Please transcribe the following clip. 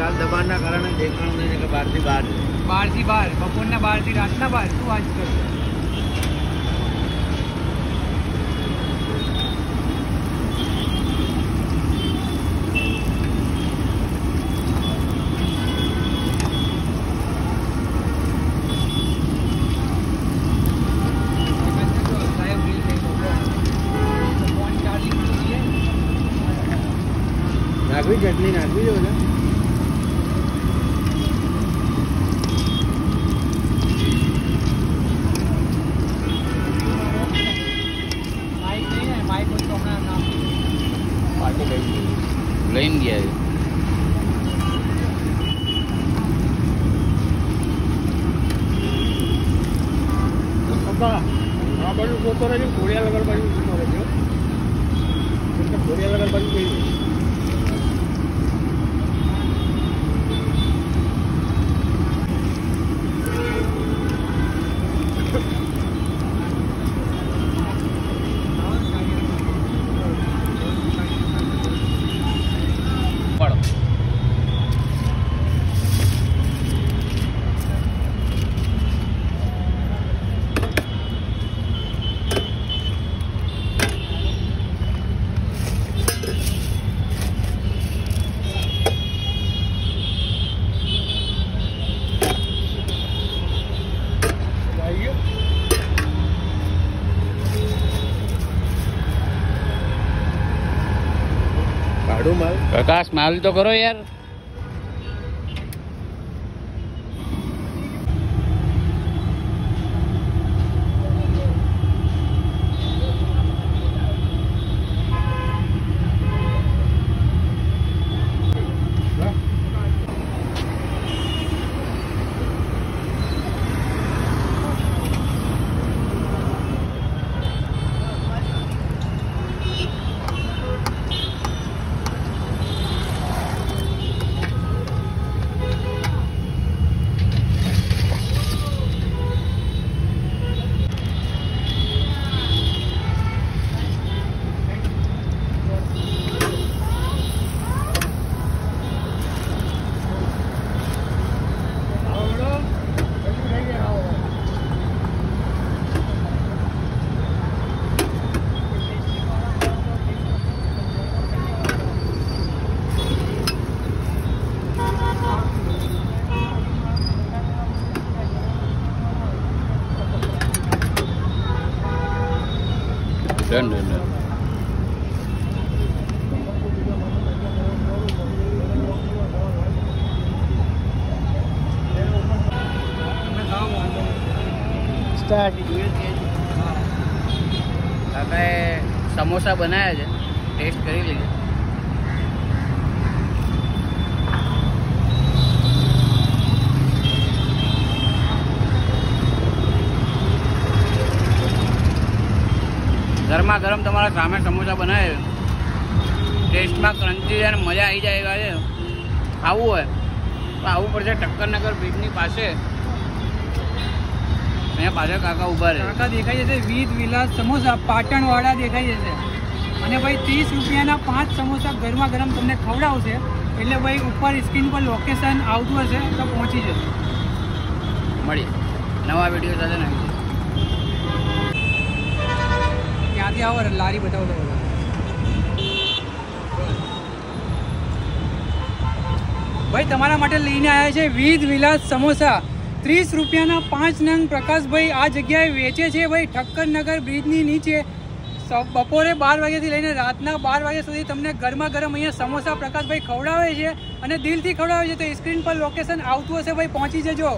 હાલ દબાણના કારણે દેખાણ નહીં કે બહારથી બહાર બપોરના 12 થી રાતના 12 શું વાત કરો? નાખવી ચટણી નાખવી જો ને લઈને ગયા આ બાજુ જોતો રહેજો, ઘોડિયાલગર બાજુ જોતો રહેજો, ઘોડિયાલગર બાજુ જઈ प्रकाश माल तो करो यार। Done. કાકાએ સમોસા બનાવ્યા છે, ટેસ્ટ કરી લીધો. ગરમા ગરમ તમારા સામે સમોસા બનાવે, ટેસ્ટમાં ક્રન્ચી અને મજા આવી જાય એવા છે. ખાવું હોય તો આવવું પડશે ઠક્કરનગર બ્રિજની પાસે. અહીંયા પાછળ કાકા ઊભા રહે. કાકા દેખાઈ જશે વિથ વિલાસ સમોસા, પાટણવાળા દેખાઈ જશે. અને ભાઈ 30 રૂપિયાના 5 સમોસા ગરમા ગરમ તમને ખવડાવશે. એટલે ભાઈ ઉપર સ્ક્રીન પર લોકેશન આવતું હશે તો પહોંચી જશે. મળીએ નવા વિડીયો સાથે ને. ત્યાંથી આવો લારી બતાવો તો બધા. ભાઈ તમારા માટે લઈને આવ્યા છે વિથ વિલાસ સમોસા. 30 રૂપિયાના 5 નંગ પ્રકાશભાઈ આ જગ્યાએ વેચે છે ભાઈ, ઠક્કરનગર બ્રિજની નીચે. બપોરે 12 વાગ્યાથી લઈને રાતના 12 વાગ્યા સુધી તમને ગરમા ગરમ અહીંયા સમોસા પ્રકાશભાઈ ખવડાવે છે અને દિલથી ખવડાવે છે. તો સ્ક્રીન પર લોકેશન આવતું હશે ભાઈ, પહોંચી જજો.